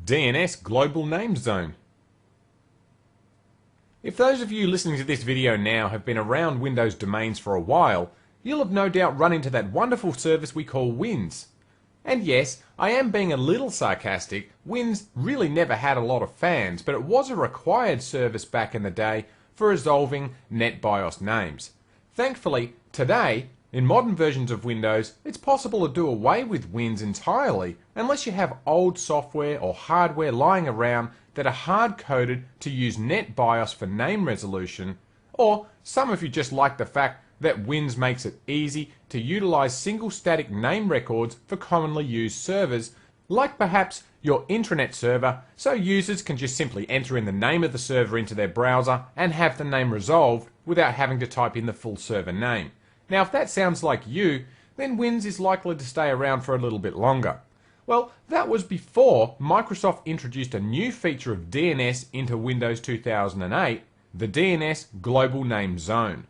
DNS Global Names Zone. If those of you listening to this video now have been around Windows domains for a while, you'll have no doubt run into that wonderful service we call Wins. And yes, I am being a little sarcastic. Wins really never had a lot of fans, but it was a required service back in the day for resolving NetBIOS names. Thankfully, today, in modern versions of Windows, it's possible to do away with Wins entirely unless you have old software or hardware lying around that are hard-coded to use NetBIOS for name resolution, or some of you just like the fact that Wins makes it easy to utilize single static name records for commonly used servers, like perhaps your intranet server, so users can just simply enter in the name of the server into their browser and have the name resolved without having to type in the full server name. Now, if that sounds like you, then Wins is likely to stay around for a little bit longer. Well, that was before Microsoft introduced a new feature of DNS into Windows 2008, the DNS Global Name Zone.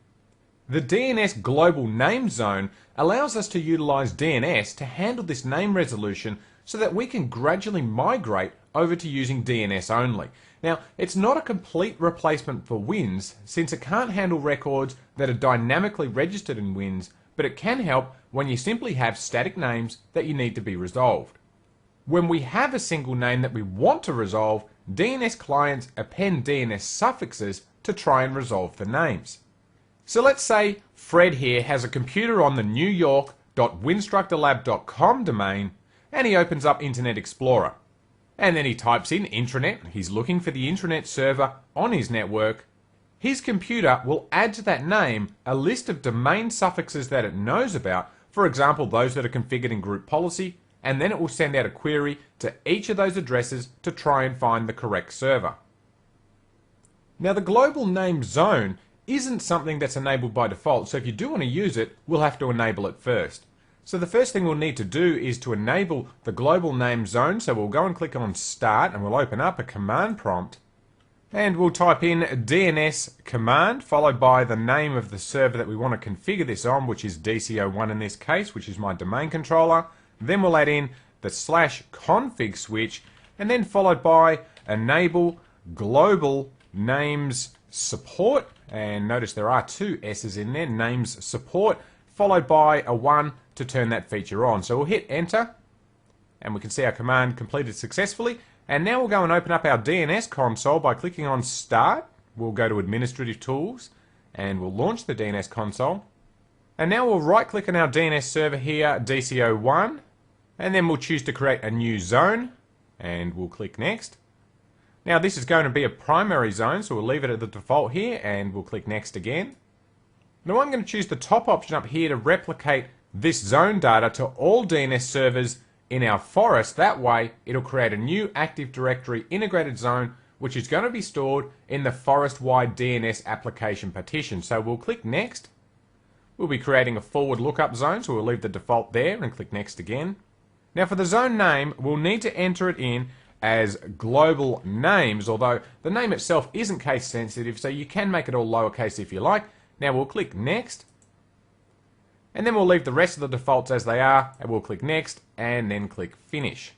The DNS Global Name Zone allows us to utilize DNS to handle this name resolution so that we can gradually migrate over to using DNS only. Now, it's not a complete replacement for Wins, since it can't handle records that are dynamically registered in Wins, but it can help when you simply have static names that you need to be resolved. When we have a single name that we want to resolve, DNS clients append DNS suffixes to try and resolve the names. So let's say Fred here has a computer on the newyork.winstructorlab.com domain, and he opens up Internet Explorer. And then he types in intranet, he's looking for the intranet server on his network. His computer will add to that name a list of domain suffixes that it knows about, for example those that are configured in group policy, and then it will send out a query to each of those addresses to try and find the correct server. Now, the global name zone isn't something that's enabled by default, so if you do want to use it, we'll have to enable it first. So the first thing we'll need to do is to enable the global name zone, so we'll go and click on Start and we'll open up a command prompt and we'll type in DNS command followed by the name of the server that we want to configure this on, which is DC01 in this case, which is my domain controller. Then we'll add in the /config switch and then followed by enable global names support, and notice there are two S's in there, names support, followed by a 1 to turn that feature on. So we'll hit enter and we can see our command completed successfully, and now we'll go and open up our DNS console by clicking on Start. We'll go to Administrative Tools and we'll launch the DNS console, and now we'll right click on our DNS server here, DC01, and then we'll choose to create a new zone and we'll click Next. Now this is going to be a primary zone, so we'll leave it at the default here and we'll click Next again. Now I'm going to choose the top option up here to replicate this zone data to all DNS servers in our forest. That way it'll create a new Active Directory integrated zone which is going to be stored in the forest-wide DNS application partition. So we'll click Next. We'll be creating a forward lookup zone, so we'll leave the default there and click Next again. Now for the zone name, we'll need to enter it in as global names, although the name itself isn't case sensitive, so you can make it all lowercase if you like. Now we'll click Next, and then we'll leave the rest of the defaults as they are, and we'll click Next, and then click Finish.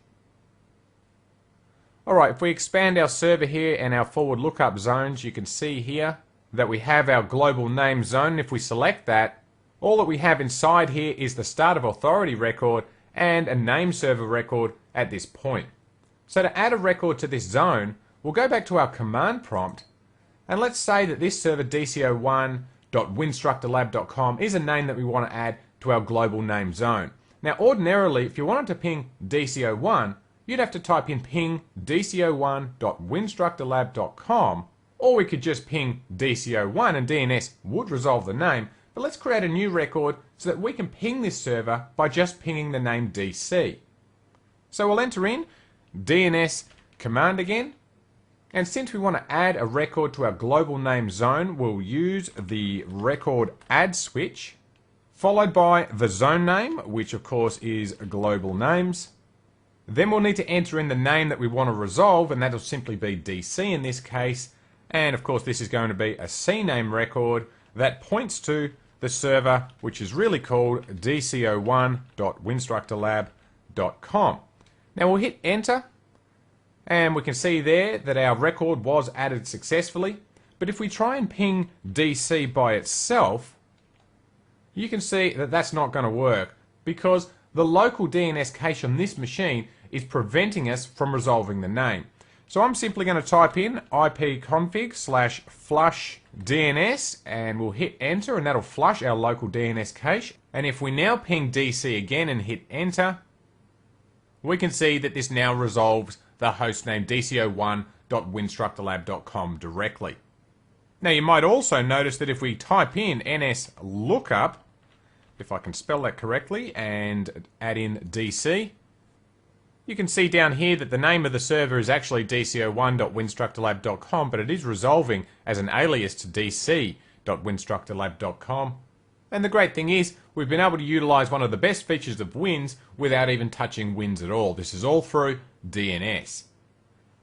Alright, if we expand our server here and our forward lookup zones, you can see here that we have our global name zone. If we select that, all that we have inside here is the start of authority record and a name server record at this point. So to add a record to this zone, we'll go back to our command prompt, and let's say that this server DC01.winstructorlab.com is a name that we want to add to our global name zone. Now ordinarily, if you wanted to ping DC01, you'd have to type in ping DC01.winstructorlab.com, or we could just ping DC01 and DNS would resolve the name. But let's create a new record so that we can ping this server by just pinging the name DC. So we'll enter in DNS command again, and since we want to add a record to our global name zone, we'll use the record add switch followed by the zone name, which of course is global names. Then we'll need to enter in the name that we want to resolve, and that'll simply be DC in this case, and of course this is going to be a CNAME record that points to the server, which is really called DC01.winstructorlab.com. Now we'll hit enter, And we can see there that our record was added successfully. But if we try and ping DC by itself, you can see that that's not going to work because the local DNS cache on this machine is preventing us from resolving the name. So I'm simply going to type in ipconfig/flush DNS and we'll hit enter and that'll flush our local DNS cache. And if we now ping DC again and hit enter, we can see that this now resolves the hostname dco1.winstructorlab.com directly. Now you might also notice that if we type in nslookup, if I can spell that correctly, and add in DC, you can see down here that the name of the server is actually dco1.winstructorlab.com, but it is resolving as an alias to dc.winstructorlab.com. And the great thing is, we've been able to utilize one of the best features of Wins without even touching Wins at all. This is all through DNS.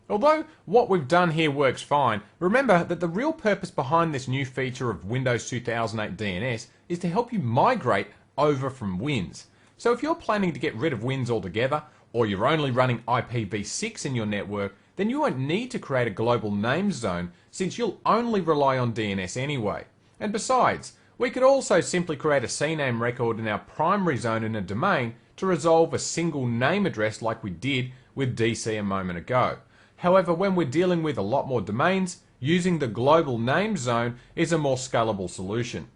Although what we've done here works fine, remember that the real purpose behind this new feature of Windows 2008 DNS is to help you migrate over from Wins. So if you're planning to get rid of Wins altogether, or you're only running IPv6 in your network, then you won't need to create a global names zone since you'll only rely on DNS anyway. And besides, we could also simply create a CNAME record in our primary zone in a domain to resolve a single name address like we did with DC a moment ago. However, when we're dealing with a lot more domains, using the global names zone is a more scalable solution.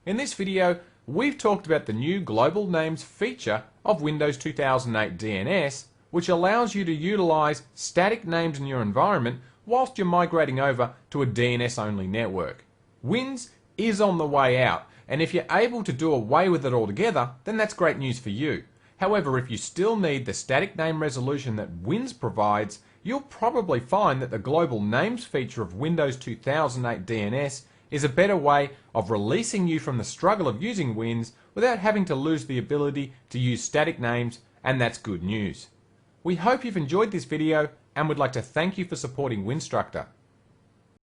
In this video, we've talked about the new global names feature of Windows 2008 DNS, which allows you to utilize static names in your environment whilst you're migrating over to a DNS-only network. Wins is on the way out, and if you're able to do away with it altogether, then that's great news for you. However, if you still need the static name resolution that Wins provides, you'll probably find that the global names feature of Windows 2008 DNS is a better way of releasing you from the struggle of using Wins without having to lose the ability to use static names, and that's good news. We hope you've enjoyed this video and would like to thank you for supporting Winstructor.